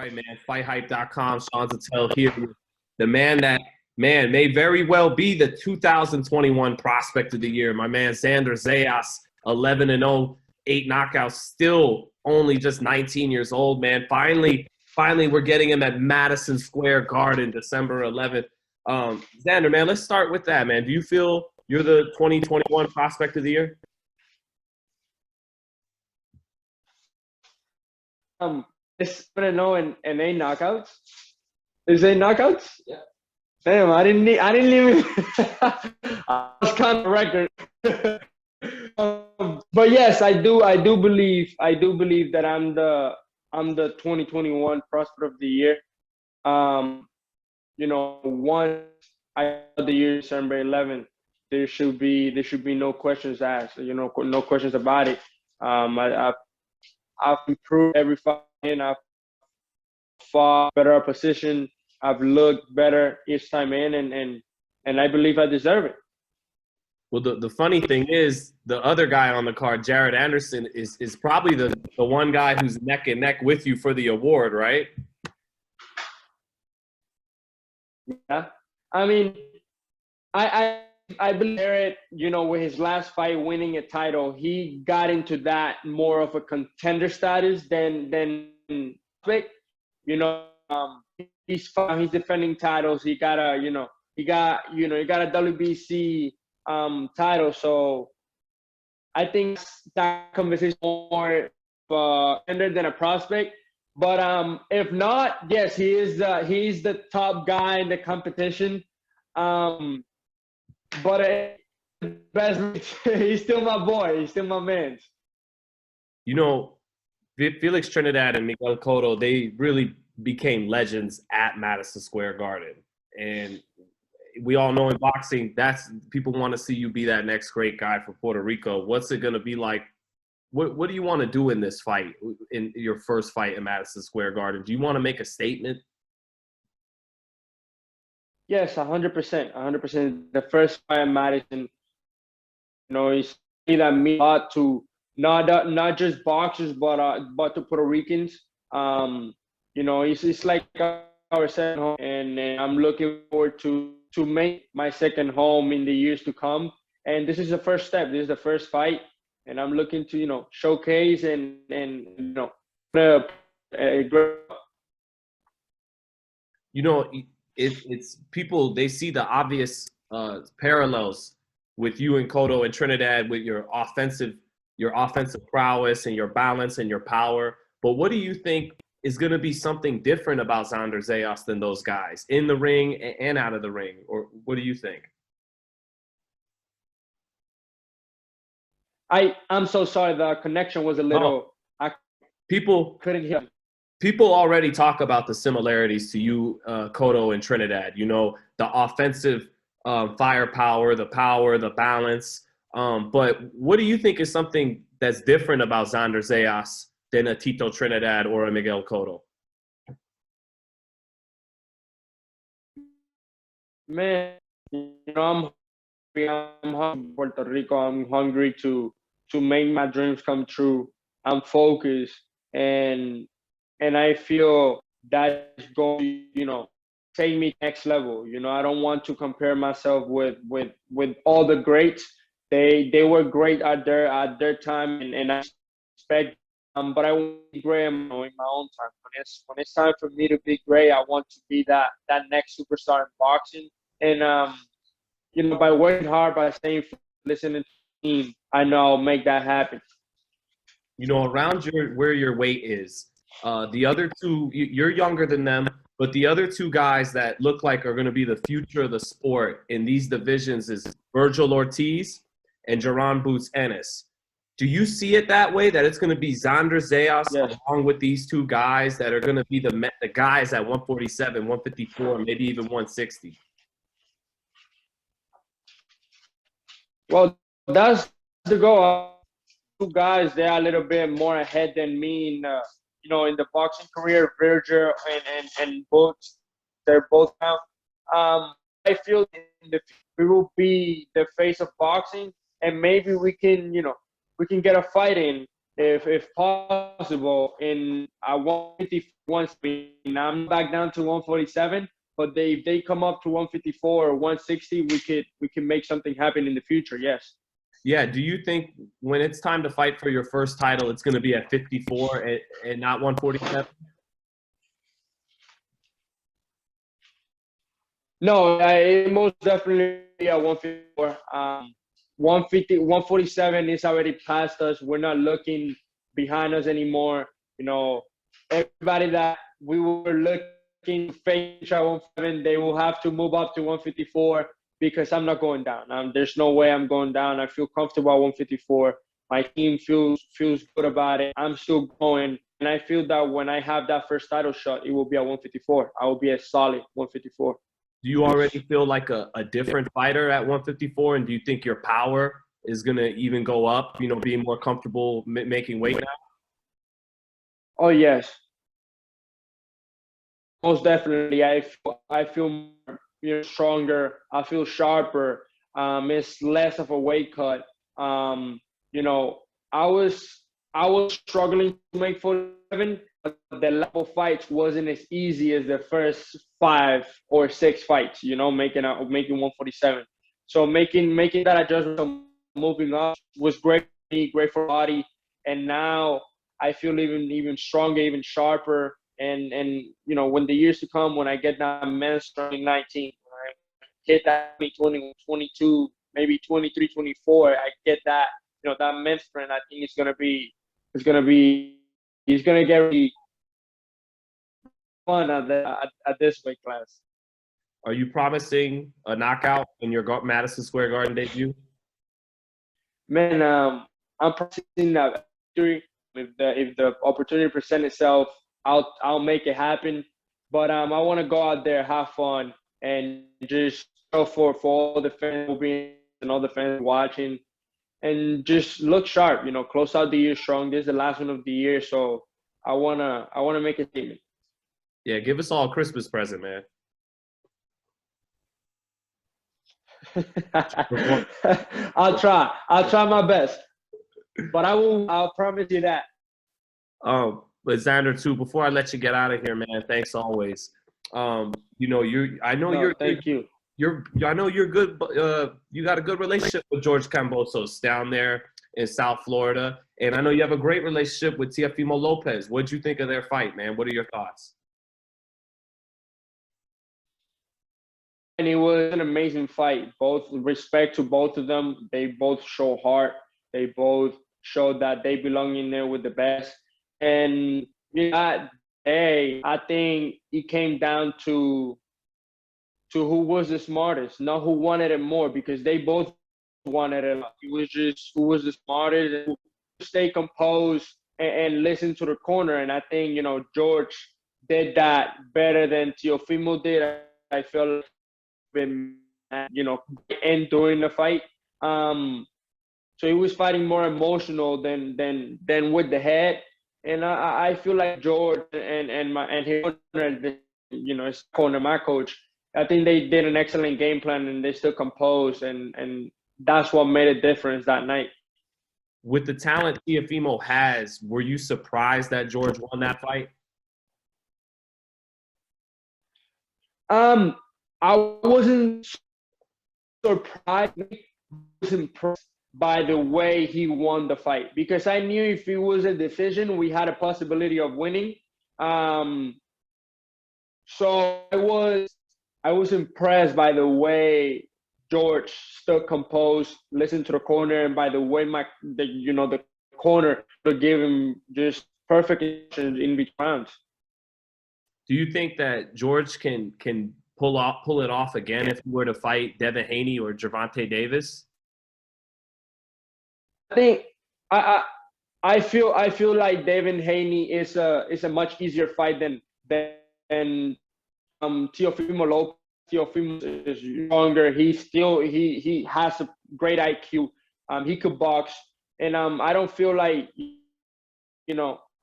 right, man. FightHype.com. Sean Zattel here. The man that, may very well be the 2021 prospect of the year. My man, Xander Zayas, 11-0, 8 knockouts, still only just 19 years old, man. Finally, we're getting him at Madison Square Garden, December 11th. Xander, man, let's start with that, man. Do you feel you're the 2021 prospect of the year? It's 7-0 and 8 knockouts. Is 8 knockouts? Yeah. Damn, I didn't even. I was kind of record. But yes, I do believe that I'm the 2021 prospect of the year. Once the year December 11th, there should be no questions asked. No questions about it. I've improved every fight, and I've fought better position. I've looked better each time in, and I believe I deserve it. Well, the funny thing is, the other guy on the card, Jared Anderson, is probably the one guy who's neck and neck with you for the award, right? Yeah, I mean, I believe Jared, with his last fight winning a title, he got into that more of a contender status than he's defending titles. He got a WBC title. So I think that conversation more contender than a prospect. But if not, yes, he's the top guy in the competition. But best, he's still my boy. He's still my man. Felix Trinidad and Miguel Cotto, they really became legends at Madison Square Garden. And we all know in boxing, people want to see you be that next great guy for Puerto Rico. What's it going to be like? What do you want to do in this fight, in your first fight in Madison Square Garden? Do you want to make a statement? Yes, 100%. 100%. The first fight in Madison, it's that means a lot to not just boxers, but to Puerto Ricans. It's like our second home, and I'm looking forward to make my second home in the years to come. And this is the first step. This is the first fight, and I'm looking to showcase and it's people, they see the obvious parallels with you and Cotto and Trinidad with your offensive prowess and your balance and your power. But what do you think is going to be something different about Xander Zayas than those guys in the ring and out of the ring? Or what do you think? I'm so sorry. The connection was a little. People couldn't hear. People already talk about the similarities to you, Cotto and Trinidad. The offensive firepower, the power, the balance. But what do you think is something that's different about Xander Zayas than a Tito Trinidad or a Miguel Cotto? Man, I'm hungry, Puerto Rico. I'm hungry to make my dreams come true. I'm focused, and I feel that's going to, take me next level. I don't want to compare myself with all the greats. They were great at their time, and I expect. But I want to be great in my own time. When it's time for me to be great, I want to be that next superstar in boxing. And by working hard, by staying, listening to the team, I know I'll make that happen. Around where your weight is, the other two, you're younger than them, but the other two guys that look like are going to be the future of the sport in these divisions is Virgil Ortiz and Jaron Boots Ennis. Do you see it that way, that it's going to be Xander Zayas along with these two guys that are going to be the guys at 147, 154, maybe even 160? Well, that's the goal. Two guys, they're a little bit more ahead than me in the boxing career. Virgil and Boots, they're both now. I feel we will be the face of boxing, and maybe we can get a fight in if possible, in 151. I'm back down to 147. But if they come up to 154 or 160, we can make something happen in the future. Yes. Yeah. Do you think when it's time to fight for your first title, it's going to be at 54 and not 147? No, it most definitely at 154. 147 is already past us. We're not looking behind us anymore. You know, everybody that we were looking to face at 147, they will have to move up to 154 because I'm not going down. There's no way I'm going down. I feel comfortable at 154. My team feels good about it. I'm still going. And I feel that when I have that first title shot, it will be at 154. I will be a solid 154. Do you already feel like a different fighter at 154? And do you think your power is going to even go up, you know, being more comfortable making weight now? Oh, yes. Most definitely. I feel more, stronger. I feel sharper. It's less of a weight cut. You know, I was struggling to make 47. The level fights wasn't as easy as the first 5 or 6 fights, making 147. So making that adjustment, moving up was great for me, great for body. And now I feel even stronger, even sharper. And when the years to come, when I get that men's starting 19, when I hit that 20, 22, maybe 23, 24, I get that, that men's sprint, I think he's going to get really fun at this weight class. Are you promising a knockout in your Madison Square Garden debut? Man, I'm promising that victory. If the opportunity presents itself, I'll make it happen. But I want to go out there, have fun, and just show for all the fans who be and all the fans watching, and just look sharp. Close out the year strong. This is the last one of the year, so I wanna make a statement. Yeah, give us all a Christmas present, man. I'll try my best, but I'll promise you that. But Xander too, before I let you get out of here, man, thanks always. Thank you. I know you're good. You got a good relationship with George Kambosos down there in South Florida, and I know you have a great relationship with Teofimo Lopez. What'd you think of their fight, man? What are your thoughts? And it was an amazing fight. Both respect to both of them. They both show heart. They both show that they belong in there with the best. And that day, I think it came down to who was the smartest, not who wanted it more, because they both wanted it. It was just who was the smartest and who stay composed and listen to the corner. And I think, George did that better than Teofimo did. I felt been, and during the fight. So he was fighting more emotional than with the head. And I feel like George and his corner, his corner, my coach, I think they did an excellent game plan and they still composed, and that's what made a difference that night. With the talent Teofimo has, were you surprised that George won that fight? I wasn't surprised. I was impressed by the way he won the fight, because I knew if it was a decision, we had a possibility of winning. So I was impressed by the way George stood composed, listened to the corner, and by the way the corner to give him just perfect in between rounds. Do you think that George can pull it off again if he were to fight Devin Haney or Gervonta Davis? I think I feel like Devin Haney is a much easier fight than Teofimo Lopez. Teofimo is stronger. He has a great IQ. He could box, and I don't feel like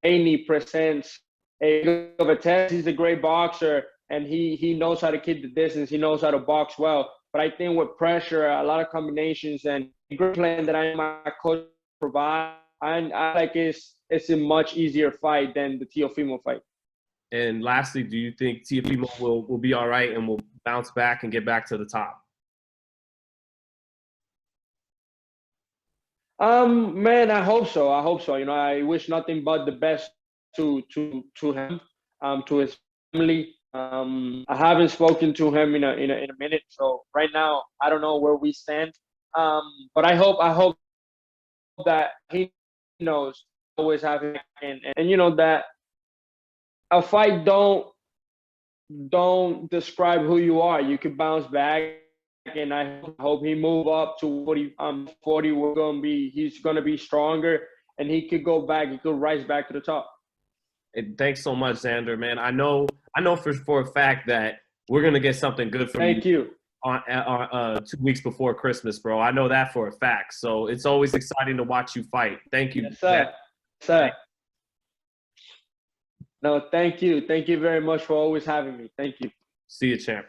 Haney presents a good of a test. He's a great boxer, and he knows how to keep the distance. He knows how to box well. But I think with pressure, a lot of combinations, and the great plan that my coach provide, I like it's a much easier fight than the Teofimo fight. And lastly, do you think Teofimo will be all right and will bounce back and get back to the top? Man, I hope so. I hope so. You know, I wish nothing but the best to him, to his family. I haven't spoken to him in a minute, so right now I don't know where we stand. But I hope that he knows always having and you know that a fight don't describe who you are. You can bounce back, and I hope he move up to 40. 40. He's gonna be stronger, and he could go back. He could rise back to the top. And thanks so much, Xander, man. I know for a fact that we're gonna get something good from Thank you. On 2 weeks before Christmas, bro. I know that for a fact. So it's always exciting to watch you fight. Thank you. Yes, sir. Sir. No, thank you. Thank you very much for always having me. Thank you. See you, champ.